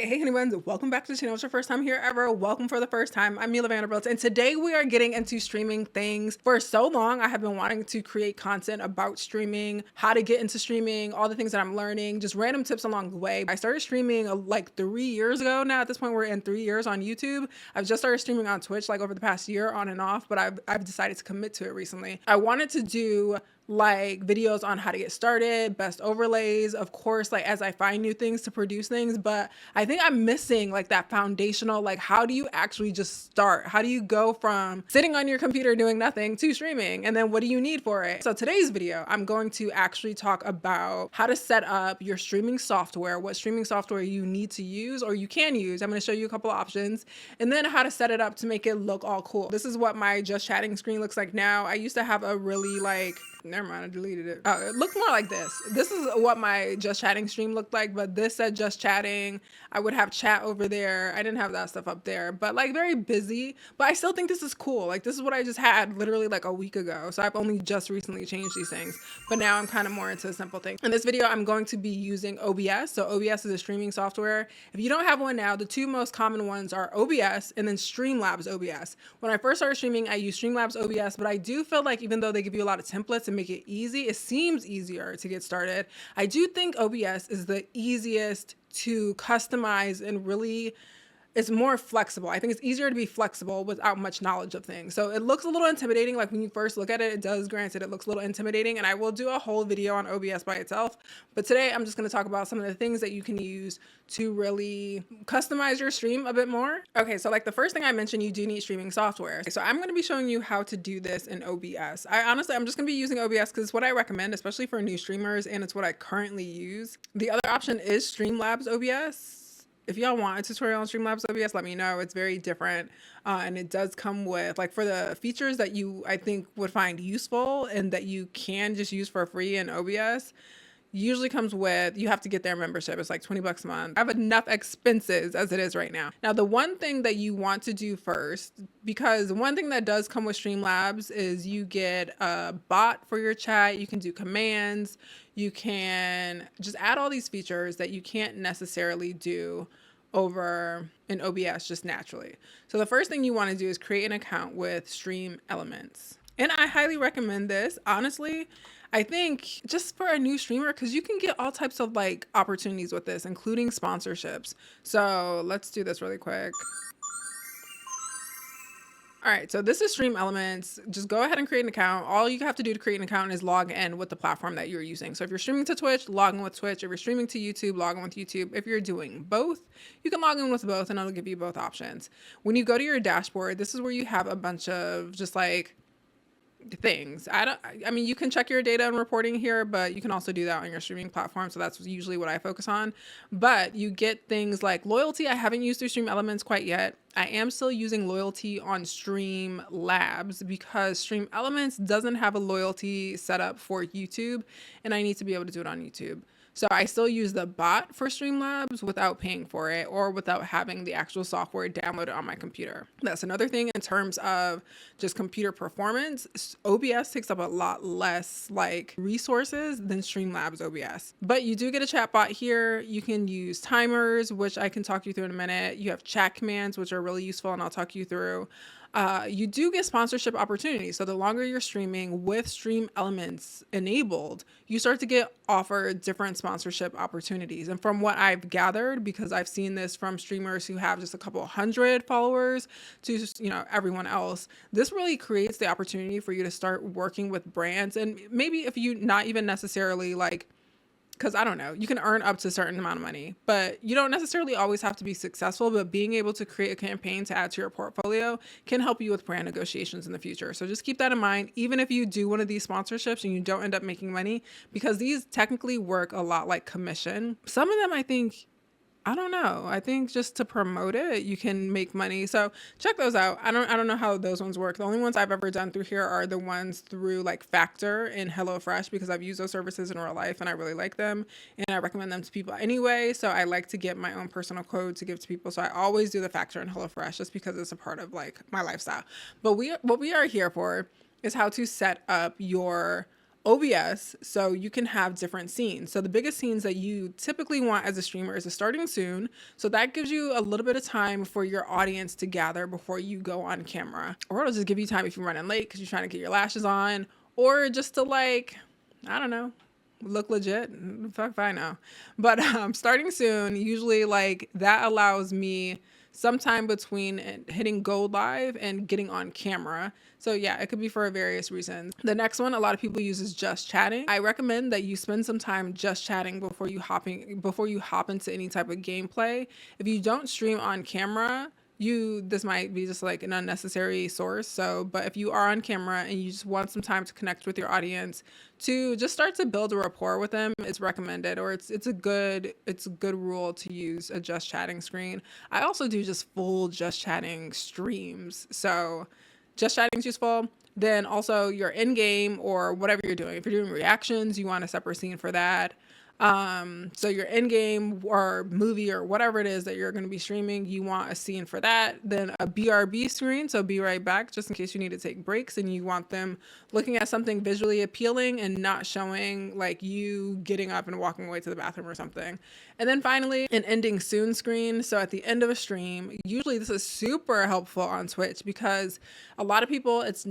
Hey anyone's welcome back to the channel. It's your first time here ever. Welcome for the first time. I'm Meela Vanderbuilt, and today we are getting into streaming things. For so long, I have been wanting to create content about streaming, how to get into streaming, all the things that I'm learning, just random tips along the way. I started streaming like 3 years ago now. At this point, we're in 3 years on YouTube. I've just started streaming on Twitch like over the past year on and off, but I've decided to commit to it recently. I wanted to do like videos on how to get started, best overlays, of course, like as I find new things to produce things, but I think I'm missing like that foundational, like how do you actually just start? How do you go from sitting on your computer doing nothing to streaming? And then what do you need for it? So today's video, I'm going to actually talk about how to set up your streaming software, what streaming software you need to use or you can use. I'm going to show you a couple of options, and then how to set it up to make it look all cool. This is what my just chatting screen looks like now. I used to have a really never mind, I deleted it. It looked more like this. This is what my just chatting stream looked like, but this said just chatting. I would have chat over there. I didn't have that stuff up there, but like very busy, but I still think this is cool. Like this is what I just had literally like a week ago. So I've only just recently changed these things, but now I'm kind of more into a simple thing. In this video, I'm going to be using OBS. So OBS is a streaming software. If you don't have one now, the two most common ones are OBS and then Streamlabs OBS. When I first started streaming, I used Streamlabs OBS, but I do feel like even though they give you a lot of templates and make it easy, it seems easier to get started. I do think OBS is the easiest to customize and really it's more flexible. I think it's easier to be flexible without much knowledge of things. So it looks a little intimidating. Like when you first look at it, it does, granted, it looks a little intimidating, and I will do a whole video on OBS by itself. But today I'm just going to talk about some of the things that you can use to really customize your stream a bit more. Okay, so like the first thing I mentioned, you do need streaming software. So I'm going to be showing you how to do this in OBS. I'm just going to be using OBS because it's what I recommend, especially for new streamers, and it's what I currently use. The other option is Streamlabs OBS. If y'all want a tutorial on Streamlabs OBS, let me know. It's very different. And it does come with, like for the features that you, I think, would find useful and that you can just use for free in OBS, usually comes with, you have to get their membership. It's like 20 bucks a month. I have enough expenses as it is right now. Now, the one thing that you want to do first, because one thing that does come with Streamlabs is you get a bot for your chat. You can do commands. You can just add all these features that you can't necessarily do over in OBS just naturally. So the first thing you want to do is create an account with StreamElements. And I highly recommend this. Honestly, I think just for a new streamer, because you can get all types of like opportunities with this, including sponsorships. So let's do this really quick. All right, so this is StreamElements. Just go ahead and create an account. All you have to do to create an account is log in with the platform that you're using. So if you're streaming to Twitch, log in with Twitch. If you're streaming to YouTube, log in with YouTube. If you're doing both, you can log in with both and it'll give you both options. When you go to your dashboard, this is where you have a bunch of just like things. I mean, you can check your data and reporting here, but you can also do that on your streaming platform. So that's usually what I focus on. But you get things like loyalty. I haven't used through StreamElements quite yet. I am still using loyalty on Streamlabs because StreamElements doesn't have a loyalty set up for YouTube, and I need to be able to do it on YouTube. So I still use the bot for Streamlabs without paying for it or without having the actual software downloaded on my computer. That's another thing in terms of just computer performance. OBS takes up a lot less like resources than Streamlabs OBS. But you do get a chat bot here. You can use timers, which I can talk you through in a minute. You have chat commands, which are really useful, and I'll talk you through. You do get sponsorship opportunities. So the longer you're streaming with StreamElements enabled, you start to get offered different sponsorship opportunities. And from what I've gathered, because I've seen this from streamers who have just a couple hundred followers to, you know, everyone else, this really creates the opportunity for you to start working with brands. And maybe if you not even necessarily like, because I don't know, you can earn up to a certain amount of money, but you don't necessarily always have to be successful, but being able to create a campaign to add to your portfolio can help you with brand negotiations in the future. So just keep that in mind, even if you do one of these sponsorships and you don't end up making money, because these technically work a lot like commission. Some of them, I think, I don't know. I think just to promote it, you can make money. So check those out. I don't know how those ones work. The only ones I've ever done through here are the ones through like Factor and HelloFresh, because I've used those services in real life and I really like them and I recommend them to people anyway. So I like to get my own personal code to give to people. So I always do the Factor and HelloFresh just because it's a part of like my lifestyle. But what we are here for is how to set up your OBS, so you can have different scenes. So the biggest scenes that you typically want as a streamer is a starting soon. So that gives you a little bit of time for your audience to gather before you go on camera. Or it'll just give you time if you're running late because you're trying to get your lashes on, or just to like, I don't know, look legit. Fuck if I know. But starting soon, usually like that allows me sometime between hitting go live and getting on camera. So yeah, it could be for various reasons. The next one a lot of people use is just chatting. I recommend that you spend some time just chatting before you hop into any type of gameplay. If you don't stream on camera, this might be just like an unnecessary source. So, but if you are on camera and you just want some time to connect with your audience, to just start to build a rapport with them, it's recommended, or it's a good rule to use a just chatting screen. I also do just full just chatting streams. So just chatting is useful. Then also your in-game or whatever you're doing. If you're doing reactions, you want a separate scene for that. So your in-game or movie or whatever it is that you're going to be streaming, you want a scene for that. Then a BRB screen, so be right back, just in case you need to take breaks and you want them looking at something visually appealing and not showing like you getting up and walking away to the bathroom or something. And then finally, an ending soon screen. So at the end of a stream, usually this is super helpful on Twitch because a lot of people, it's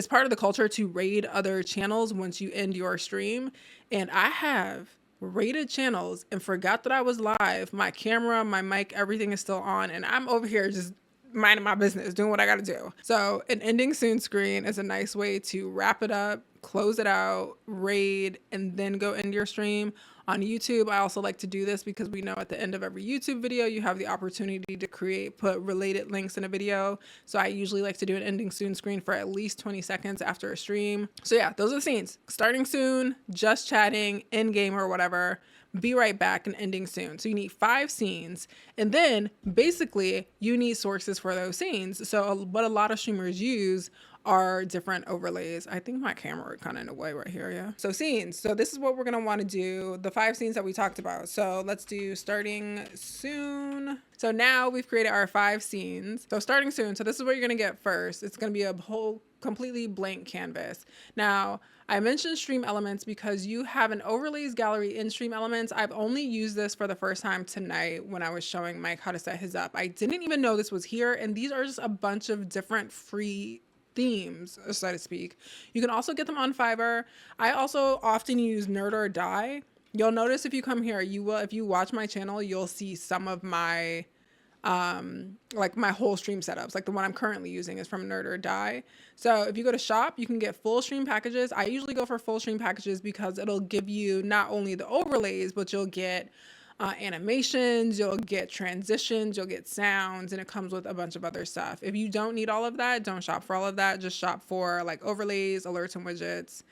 part of the culture to raid other channels once you end your stream. And I have raided channels and forgot that I was live. My camera, my mic, everything is still on. And I'm over here just minding my business, doing what I got to do. So an ending soon screen is a nice way to wrap it up, close it out, raid, and then go end your stream. On YouTube, I also like to do this because we know at the end of every YouTube video, you have the opportunity to put related links in a video. So I usually like to do an ending soon screen for at least 20 seconds after a stream. So yeah, those are the scenes. Starting soon, just chatting, in game or whatever, be right back, and ending soon. So you need 5 scenes. And then basically you need sources for those scenes. So what a lot of streamers use are different overlays. I think my camera kind of in the way right here, yeah. So scenes. So this is what we're gonna want to do, the 5 scenes that we talked about. So let's do starting soon. So now we've created our 5 scenes. So starting soon. So this is what you're gonna get first. It's gonna be a whole completely blank canvas. Now, I mentioned StreamElements because you have an overlays gallery in StreamElements. I've only used this for the first time tonight when I was showing Mike how to set his up. I didn't even know this was here, and these are just a bunch of different free themes, so to speak. You can also get them on Fiverr. I also often use Nerd or Die. You'll notice if you come here, if you watch my channel, you'll see some of my like my whole stream setups. Like the one I'm currently using is from Nerd or Die. So if you go to shop, you can get full stream packages. I usually go for full stream packages because it'll give you not only the overlays, but you'll get animations, you'll get transitions, you'll get sounds, and it comes with a bunch of other stuff. If you don't need all of that, don't shop for all of that. Just shop for like overlays, alerts, and widgets,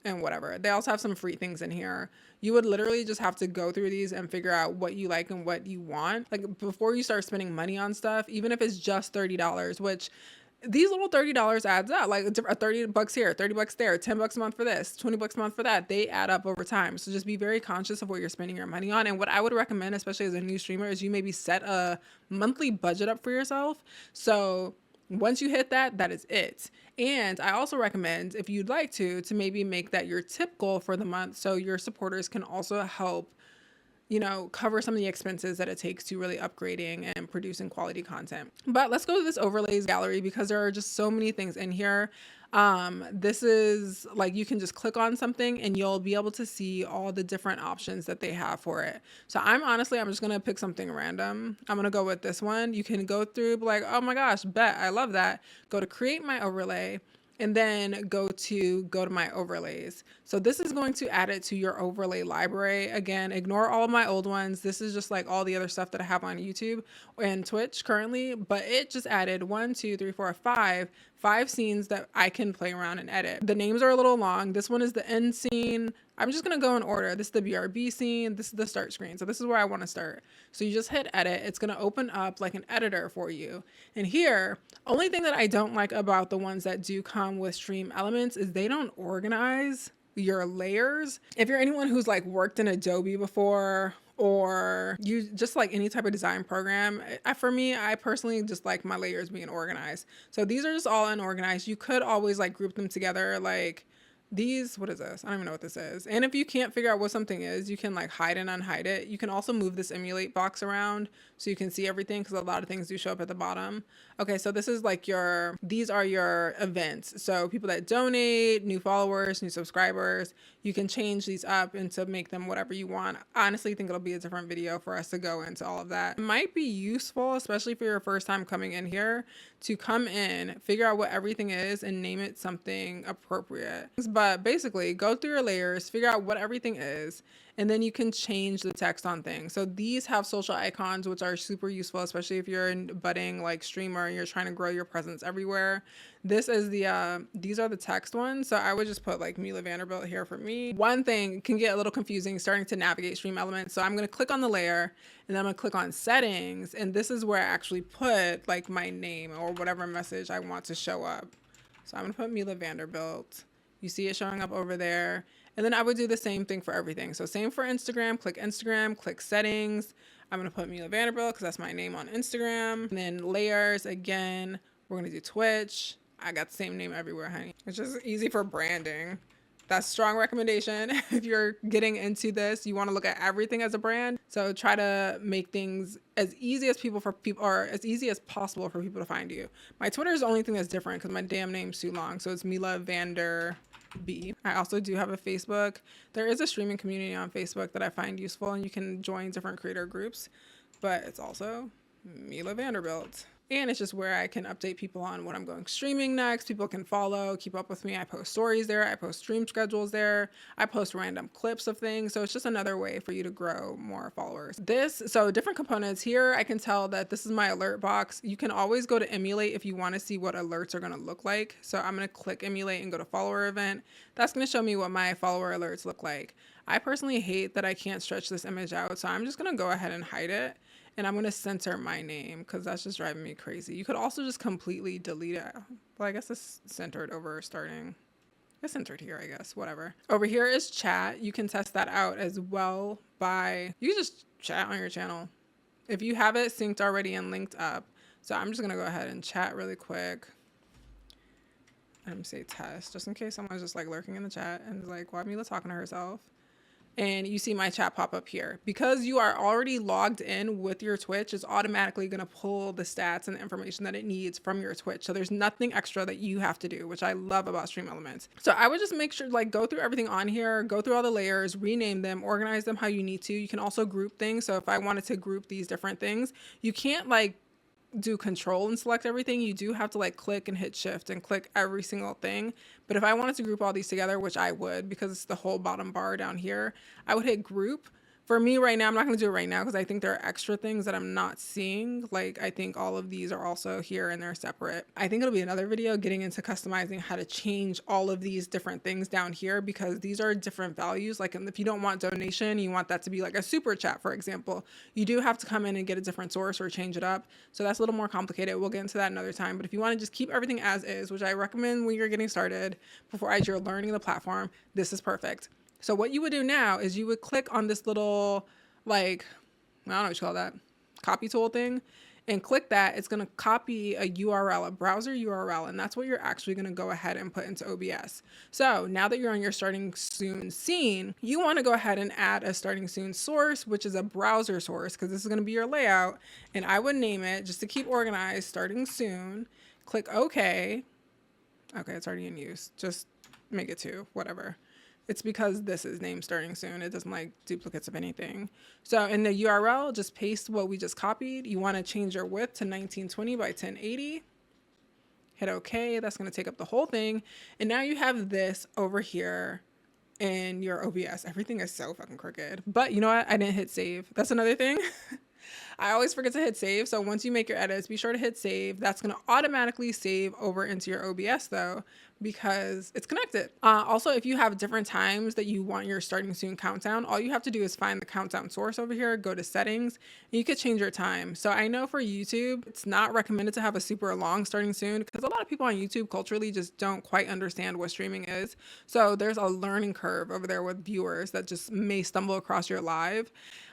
and whatever. They also have some free things in here. You would literally just have to go through these and figure out what you like and what you want. Like before you start spending money on stuff, even if it's just $30, which these little $30 adds up, like $30 here, $30 there, $10 a month for this, $20 a month for that. They add up over time. So just be very conscious of what you're spending your money on. And what I would recommend, especially as a new streamer, is you maybe set a monthly budget up for yourself. So once you hit that, that is it. And I also recommend, if you'd like to maybe make that your tip goal for the month, so your supporters can also help, cover some of the expenses that it takes to really upgrading and producing quality content. But let's go to this overlays gallery because there are just so many things in here. This is like, you can just click on something and you'll be able to see all the different options that they have for it. So I'm just going to pick something random. I'm going to go with this one. You can go through, be like, oh my gosh, bet I love that. Go to create my overlay. And then go to my overlays. So this is going to add it to your overlay library. Again, ignore all of my old ones. This is just like all the other stuff that I have on YouTube and Twitch currently, but it just added 5 scenes that I can play around and edit. The names are a little long. This one is the end scene. I'm just going to go in order. This is the BRB scene. This is the start screen. So this is where I want to start. So you just hit edit. It's going to open up like an editor for you. And here, only thing that I don't like about the ones that do come with StreamElements is they don't organize your layers. If you're anyone who's like worked in Adobe before, or you just like any type of design program. For me, I personally just like my layers being organized. So these are just all unorganized. You could always like group them together, like these, what is this? I don't even know what this is. And if you can't figure out what something is, you can like hide and unhide it. You can also move this emulate box around so you can see everything, because a lot of things do show up at the bottom. Okay, so this is like these are your events. So people that donate, new followers, new subscribers, you can change these up and to make them whatever you want. I honestly think it'll be a different video for us to go into all of that. It might be useful, especially for your first time coming in here, to come in, figure out what everything is and name it something appropriate. But basically go through your layers, figure out what everything is, and then you can change the text on things. So these have social icons, which are super useful, especially if you're a budding like streamer and you're trying to grow your presence everywhere. This is these are the text ones. So I would just put like Meela Vanderbuilt here for me. One thing can get a little confusing starting to navigate StreamElements. So I'm going to click on the layer and then I'm going to click on settings. And this is where I actually put like my name or whatever message I want to show up. So I'm going to put Meela Vanderbuilt. You see it showing up over there. And then I would do the same thing for everything. So same for Instagram, click settings. I'm going to put Meela Vanderbilt because that's my name on Instagram. And then layers, again, we're going to do Twitch. I got the same name everywhere, honey. It's just easy for branding. That's a strong recommendation. If you're getting into this, you want to look at everything as a brand. So try to make things as easy as as easy as possible for people to find you. My Twitter is the only thing that's different because my damn name's too long. So it's Meela Vander B. I also do have a Facebook. There is a streaming community on Facebook that I find useful, and you can join different creator groups, but it's also Meela Vanderbilt. And it's just where I can update people on what I'm going streaming next. People can follow, keep up with me. I post stories there. I post stream schedules there. I post random clips of things. So it's just another way for you to grow more followers. So different components here, I can tell that this is my alert box. You can always go to emulate if you want to see what alerts are going to look like. So I'm going to click emulate and go to follower event. That's going to show me what my follower alerts look like. I personally hate that I can't stretch this image out. So I'm just going to go ahead and hide it. And I'm going to censor my name because that's just driving me crazy. You could also just completely delete it. Well, I guess it's centered over starting. It's centered here, I guess. Whatever. Over here is chat. You can test that out as well you can just chat on your channel. If you have it synced already and linked up. So I'm just going to go ahead and chat really quick. I'm say test just in case someone's just like lurking in the chat and is like, why Meela talking to herself? And you see my chat pop up here. Because you are already logged in with your Twitch, it's automatically going to pull the stats and the information that it needs from your Twitch. So there's nothing extra that you have to do, which I love about StreamElements. So I would just make sure, like, go through everything on here, go through all the layers, rename them, organize them how you need to. You can also group things. So if I wanted to group these different things, you can't like do control and select everything. You do have to like click and hit shift and click every single thing. But if I wanted to group all these together, which I would because it's the whole bottom bar down here, I would hit group. For me right now, I'm not going to do it right now because I think there are extra things that I'm not seeing. Like I think all of these are also here and they're separate. I think it'll be another video getting into customizing how to change all of these different things down here because these are different values. Like if you don't want donation, you want that to be like a super chat, for example, you do have to come in and get a different source or change it up. So that's a little more complicated. We'll get into that another time. But if you want to just keep everything as is, which I recommend when you're getting started as you're learning the platform, this is perfect. So what you would do now is you would click on this little, like, I don't know what you call that, copy tool thing, and click that. It's going to copy a URL, a browser URL, and that's what you're actually going to go ahead and put into OBS. So now that you're on your starting soon scene, you want to go ahead and add a starting soon source, which is a browser source, because this is going to be your layout. And I would name it, just to keep organized, starting soon. Click OK. Okay, it's already in use. Just make it 2, whatever. It's because this is named starting soon. It doesn't like duplicates of anything. So in the URL, just paste what we just copied. You want to change your width to 1920 by 1080. Hit OK. That's going to take up the whole thing. And now you have this over here in your OBS. Everything is so fucking crooked. But you know what? I didn't hit save. That's another thing. I always forget to hit save. So once you make your edits, be sure to hit save. That's going to automatically save over into your OBS though, because it's connected. Also, if you have different times that you want your starting soon countdown, all you have to do is find the countdown source over here, go to settings, and you could change your time. So I know for YouTube, it's not recommended to have a super long starting soon because a lot of people on YouTube culturally just don't quite understand what streaming is. So there's a learning curve over there with viewers that just may stumble across your live.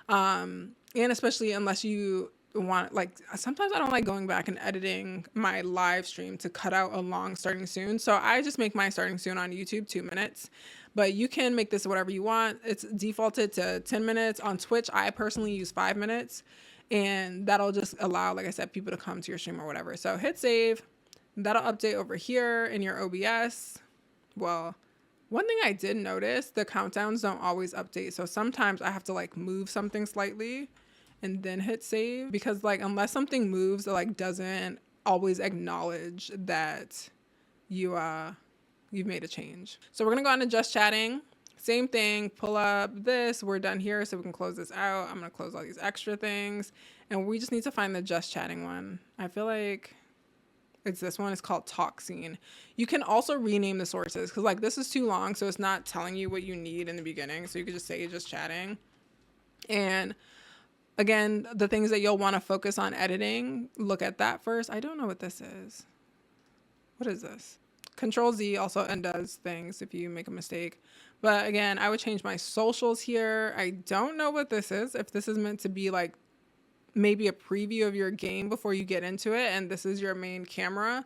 And especially unless you want, like, sometimes I don't like going back and editing my live stream to cut out a long starting soon. So I just make my starting soon on YouTube 2 minutes. But you can make this whatever you want. It's defaulted to 10 minutes. On Twitch, I personally use 5 minutes. And that'll just allow, like I said, people to come to your stream or whatever. So hit save. That'll update over here in your OBS. Well, one thing I did notice, the countdowns don't always update. So sometimes I have to like move something slightly and then hit save, because like unless something moves, it like doesn't always acknowledge that you've made a change. So we're gonna go on to just chatting. Same thing, pull up this, we're done here, so we can close this out. I'm gonna close all these extra things, and we just need to find the just chatting one. I feel like it's this one. It's called talk scene. You can also rename the sources, because like this is too long, so it's not telling you what you need in the beginning, so you could just say just chatting. And again, the things that you'll want to focus on editing, look at that first. I don't know what this is. What is this? Control Z also undoes things if you make a mistake. But again, I would change my socials here. I don't know what this is. If this is meant to be like maybe a preview of your game before you get into it, and this is your main camera,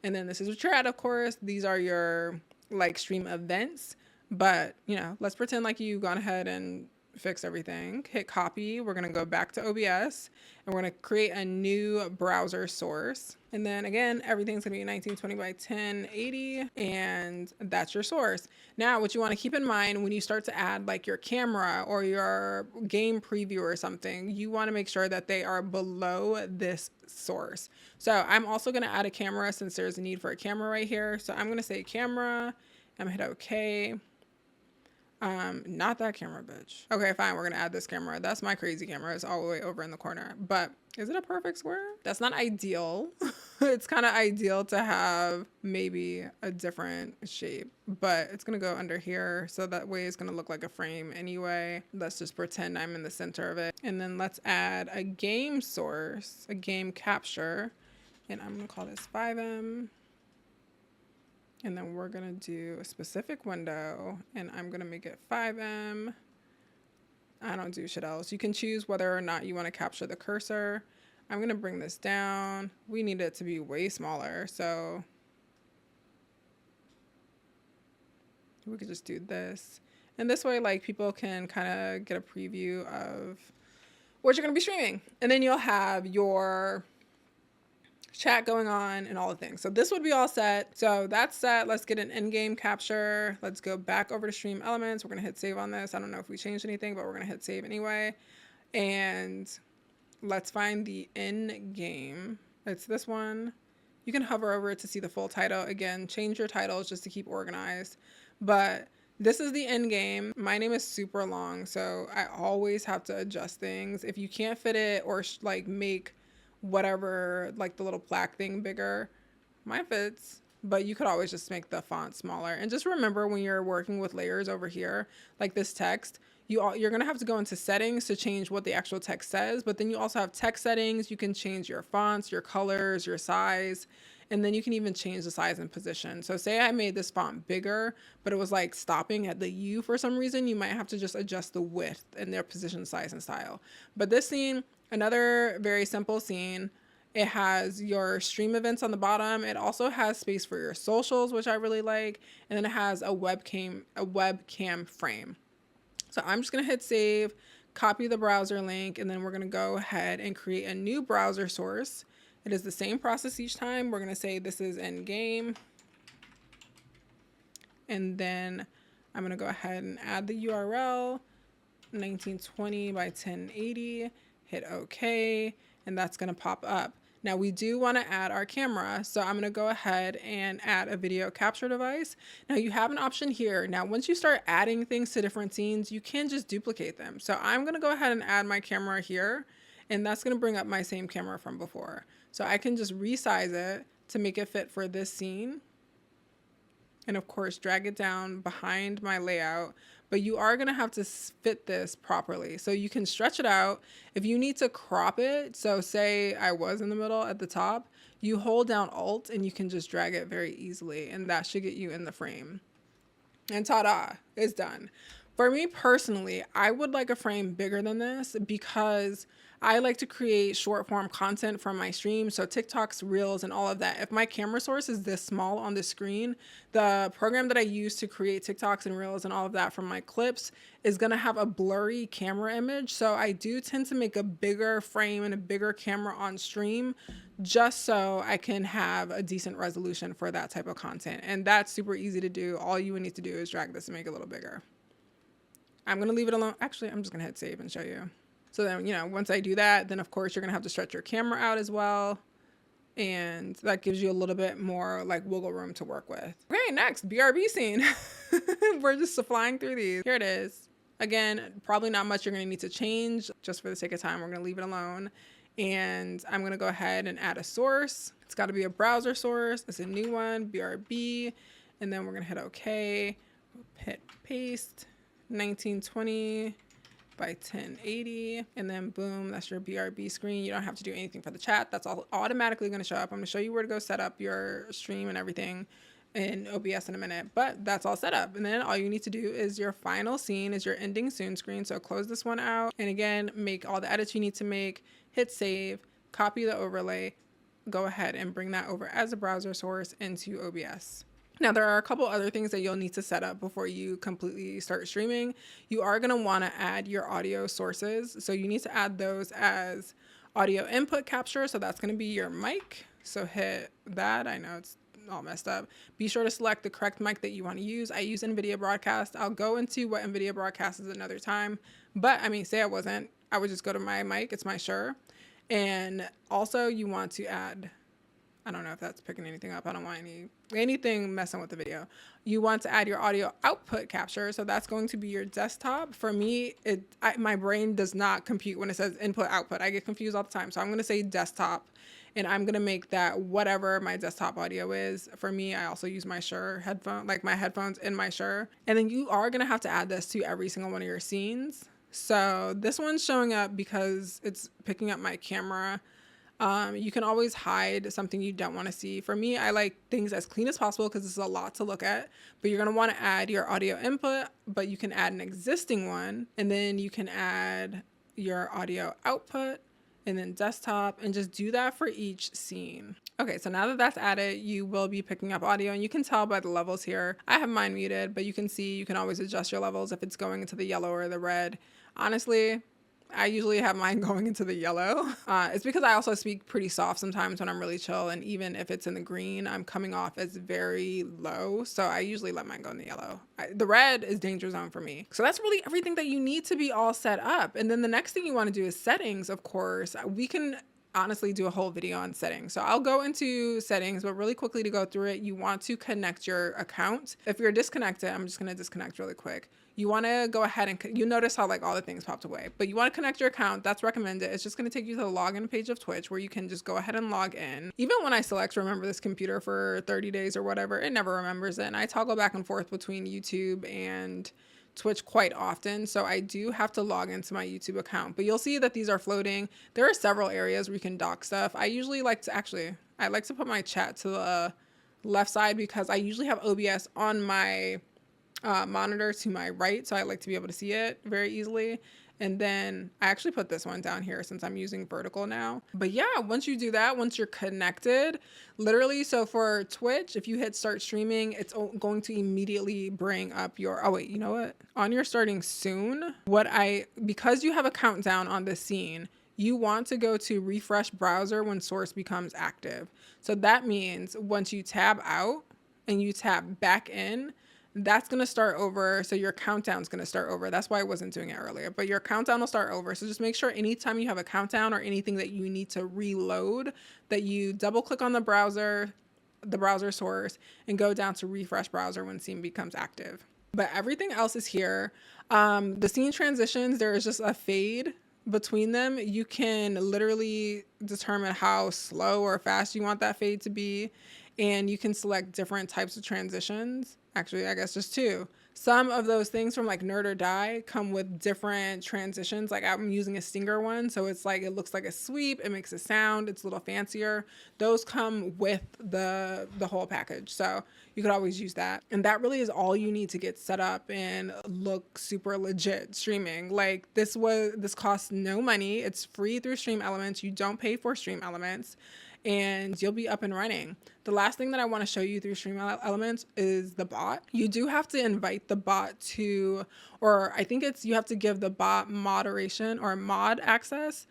and then this is what you're at, of course. These are your like stream events. But you know, let's pretend like you've gone ahead and fix everything. Hit copy. We're going to go back to OBS and we're going to create a new browser source. And then again, everything's going to be 1920 by 1080, and that's your source. Now, what you want to keep in mind when you start to add like your camera or your game preview or something, you want to make sure that they are below this source. So I'm also going to add a camera since there's a need for a camera right here. So I'm going to say camera. I'm going to hit OK. Not that camera, bitch. Okay, fine. We're gonna add this camera. That's my crazy camera. It's all the way over in the corner. But is it a perfect square? That's not ideal. It's kind of ideal to have maybe a different shape, but it's gonna go under here. So that way it's gonna look like a frame anyway. Let's just pretend I'm in the center of it. And then let's add a game source, a game capture. And I'm gonna call this 5M. And then we're gonna do a specific window, and I'm gonna make it 5M. I don't do shit else. You can choose whether or not you wanna capture the cursor. I'm gonna bring this down. We need it to be way smaller, so we could just do this. And this way, like, people can kind of get a preview of what you're gonna be streaming. And then you'll have your chat going on and all the things. So this would be all set. So that's set. Let's get an in-game capture. Let's go back over to StreamElements. We're going to hit save on this. I don't know if we changed anything, but we're going to hit save anyway. And let's find the in-game. It's this one. You can hover over it to see the full title. Again, change your titles just to keep organized. But this is the end game. My name is super long, so I always have to adjust things. If you can't fit it or like make whatever, like the little plaque thing bigger, mine fits, but you could always just make the font smaller. And just remember, when you're working with layers over here, like this text, you're gonna have to go into settings to change what the actual text says, but then you also have text settings. You can change your fonts, your colors, your size, and then you can even change the size and position. So say I made this font bigger, but it was like stopping at the U for some reason, you might have to just adjust the width and their position, size, and style. But this scene, another very simple scene. It has your stream events on the bottom. It also has space for your socials, which I really like. And then it has a webcam frame. So I'm just gonna hit save, copy the browser link, and then we're gonna go ahead and create a new browser source. It is the same process each time. We're gonna say this is in game. And then I'm gonna go ahead and add the URL, 1920 by 1080. Hit OK, and that's gonna pop up. Now we do wanna add our camera, so I'm gonna go ahead and add a video capture device. Now you have an option here. Now once you start adding things to different scenes, you can just duplicate them. So I'm gonna go ahead and add my camera here, and that's gonna bring up my same camera from before. So I can just resize it to make it fit for this scene. And of course, drag it down behind my layout. But you are gonna have to fit this properly. So you can stretch it out. If you need to crop it, so say I was in the middle at the top, you hold down Alt and you can just drag it very easily, and that should get you in the frame. And ta-da, it's done. For me personally, I would like a frame bigger than this because I like to create short form content from my stream. So TikToks, Reels, and all of that. If my camera source is this small on the screen, the program that I use to create TikToks and Reels and all of that from my clips is going to have a blurry camera image. So I do tend to make a bigger frame and a bigger camera on stream just so I can have a decent resolution for that type of content. And that's super easy to do. All you would need to do is drag this and make it a little bigger. I'm going to leave it alone. Actually, I'm just going to hit save and show you. So then, you know, once I do that, then of course you're going to have to stretch your camera out as well. And that gives you a little bit more like wiggle room to work with. Okay, next, BRB scene. We're just flying through these. Here it is. Again, probably not much you're going to need to change. Just for the sake of time, we're going to leave it alone. And I'm going to go ahead and add a source. It's got to be a browser source. It's a new one, BRB. And then we're going to hit OK. Hit paste. 1920 by 1080, and then boom, that's your BRB screen. You don't have to do anything for the chat. That's all automatically going to show up. I'm going to show you where to go set up your stream and everything in OBS in a minute, but that's all set up. And then all you need to do is your final scene is your ending soon screen. So close this one out, and again, make all the edits you need to make, hit save, copy the overlay, go ahead and bring that over as a browser source into OBS. Now, there are a couple other things that you'll need to set up before you completely start streaming. You are going to want to add your audio sources. So you need to add those as audio input capture. So that's going to be your mic. So hit that. I know it's all messed up. Be sure to select the correct mic that you want to use. I use NVIDIA Broadcast. I'll go into what NVIDIA Broadcast is another time. But I mean, say I wasn't, I would just go to my mic. It's my Shure. And also you want to add, I don't know if that's picking anything up. I don't want anything messing with the video. You want to add your audio output capture. So that's going to be your desktop. For me, my brain does not compute when it says input output. I get confused all the time. So I'm going to say desktop, and I'm going to make that whatever my desktop audio is. For me, I also use my Shure headphone, like my headphones in my Shure. And then you are going to have to add this to every single one of your scenes. So this one's showing up because it's picking up my camera. You can always hide something you don't want to see. For me, I like things as clean as possible because it's a lot to look at, but you're going to want to add your audio input, but you can add an existing one, and then you can add your audio output and then desktop, and just do that for each scene. Okay, so now that that's added, you will be picking up audio, and you can tell by the levels here. I have mine muted, but you can see you can always adjust your levels if it's going into the yellow or the red. Honestly, I usually have mine going into the yellow. It's because I also speak pretty soft sometimes when I'm really chill. And even if it's in the green, I'm coming off as very low. So I usually let mine go in the yellow. The red is danger zone for me. So that's really everything that you need to be all set up. And then the next thing you want to do is settings, of course. We can honestly do a whole video on settings. So I'll go into settings, but really quickly to go through it, you want to connect your account. If you're disconnected, I'm just going to disconnect really quick. You want to go ahead and you notice how like all the things popped away, but you want to connect your account. That's recommended. It's just going to take you to the login page of Twitch where you can just go ahead and log in. Even when I select remember this computer for 30 days or whatever, it never remembers it. And I toggle back and forth between YouTube and Twitch quite often. So I do have to log into my YouTube account, but you'll see that these are floating. There are several areas where you can dock stuff. I usually like to I like to put my chat to the left side because I usually have OBS on my monitor to my right, so I like to be able to see it very easily. And then I actually put this one down here since I'm using vertical now. But yeah, once you do that, once you're connected, literally, so for Twitch, if you hit start streaming, it's going to immediately bring up your, oh wait, you know what? On your starting soon, because you have a countdown on the scene, you want to go to refresh browser when source becomes active. So that means once you tab out and you tab back in, that's going to start over. So your countdown's going to start over. That's why I wasn't doing it earlier, but your countdown will start over. So just make sure anytime you have a countdown or anything that you need to reload, that you double click on the browser source and go down to refresh browser when scene becomes active. But everything else is here. The scene transitions, there is just a fade between them. You can literally determine how slow or fast you want that fade to be. And you can select different types of transitions. Actually, I guess just two. Some of those things from like Nerd or Die come with different transitions. Like I'm using a Stinger one, so it's like it looks like a sweep, it makes a sound, it's a little fancier. Those come with the whole package, so you could always use that. And that really is all you need to get set up and look super legit streaming. Like this costs no money. It's free through StreamElements. You don't pay for StreamElements, and you'll be up and running. The last thing that I want to show you through StreamElements is the bot. You do have to invite the bot to, or I think you have to give the bot moderation or mod access.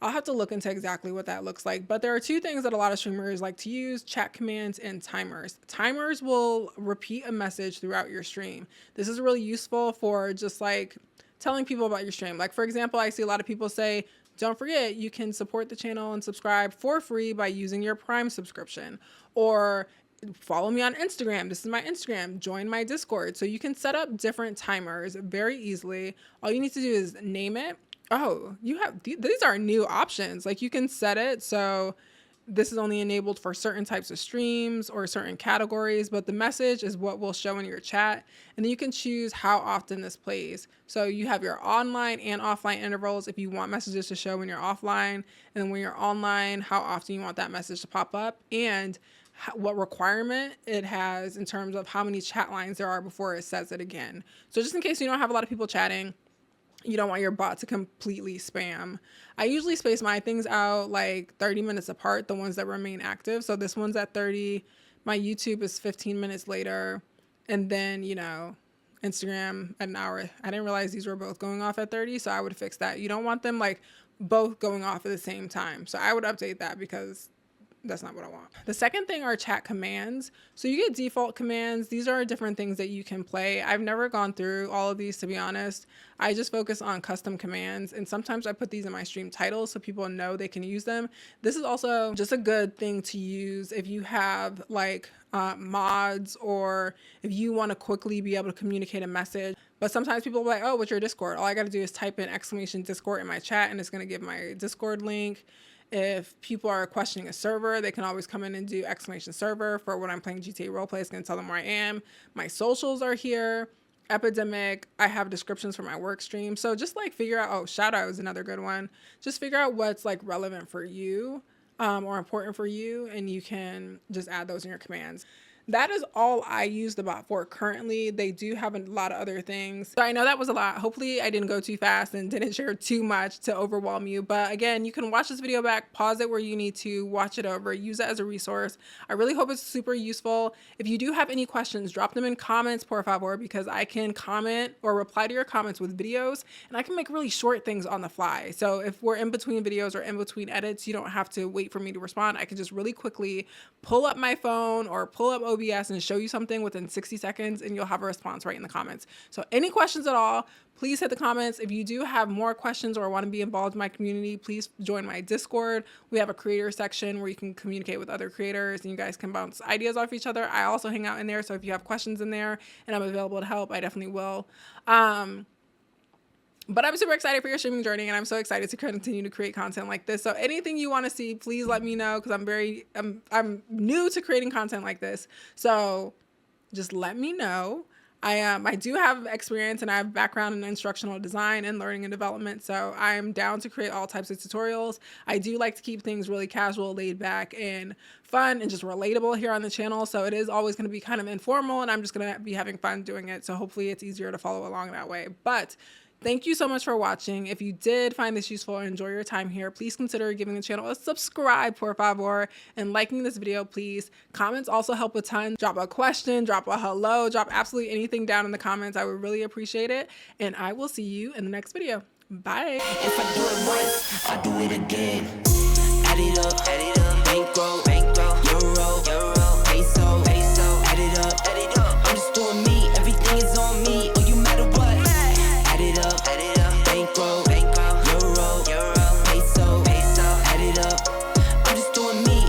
I'll have to look into exactly what that looks like, but there are two things that a lot of streamers like to use: chat commands and timers. Timers will repeat a message throughout your stream. This is really useful for just like telling people about your stream. Like for example, I see a lot of people say, don't forget, you can support the channel and subscribe for free by using your Prime subscription, or follow me on Instagram. This is my Instagram. Join my Discord. So you can set up different timers very easily. All you need to do is name it. Oh, these are new options. Like you can set it so this is only enabled for certain types of streams or certain categories, but the message is what will show in your chat. And then you can choose how often this plays. So you have your online and offline intervals if you want messages to show when you're offline, and then when you're online, how often you want that message to pop up, and what requirement it has in terms of how many chat lines there are before it says it again. So just in case you don't have a lot of people chatting, you don't want your bot to completely spam. I usually space my things out like 30 minutes apart, the ones that remain active. So this one's at 30, my YouTube is 15 minutes later, and then, you know, Instagram at an hour. I didn't realize these were both going off at 30, so I would fix that. You don't want them like both going off at the same time. So I would update that because that's not what I want. The second thing are chat commands. So you get default commands. These are different things that you can play. I've never gone through all of these, to be honest. I just focus on custom commands, and sometimes I put these in my stream titles so people know they can use them. This is also just a good thing to use if you have like mods, or if you want to quickly be able to communicate a message. But sometimes people will be like, oh, what's your Discord? All I got to do is type in !Discord in my chat, and it's going to give my Discord link. If people are questioning a server, they can always come in and do !Server. For when I'm playing GTA Roleplay, it's going to tell them where I am. My socials are here. Epidemic, I have descriptions for my work stream. So just like figure out, oh, shout out is another good one. Just figure out what's like relevant for you or important for you, and you can just add those in your commands. That is all I use the bot for currently. They do have a lot of other things. So I know that was a lot. Hopefully I didn't go too fast and didn't share too much to overwhelm you. But again, you can watch this video back, pause it where you need to, watch it over, use it as a resource. I really hope it's super useful. If you do have any questions, drop them in comments, por favor, because I can comment or reply to your comments with videos, and I can make really short things on the fly. So if we're in between videos or in between edits, you don't have to wait for me to respond. I can just really quickly pull up my phone or pull up OBS and show you something within 60 seconds, and you'll have a response right in the comments. So any questions at all, please hit the comments. If you do have more questions or want to be involved in my community, please join my Discord. We have a creator section where you can communicate with other creators and you guys can bounce ideas off each other. I also hang out in there, so if you have questions in there and I'm available to help, I definitely will. But I'm super excited for your streaming journey, and I'm so excited to continue to create content like this. So anything you want to see, please let me know, because I'm new to creating content like this. So just let me know. I do have experience, and I have background in instructional design and learning and development. So I'm down to create all types of tutorials. I do like to keep things really casual, laid back, and fun, and just relatable here on the channel. So it is always going to be kind of informal, and I'm just going to be having fun doing it. So hopefully it's easier to follow along that way. But thank you so much for watching. If you did find this useful and enjoy your time here, please consider giving the channel a subscribe, por favor, and liking this video, please. Comments also help a ton. Drop a question, drop a hello, drop absolutely anything down in the comments. I would really appreciate it. And I will see you in the next video. Bye. If I do it once, I do it again. Add it up.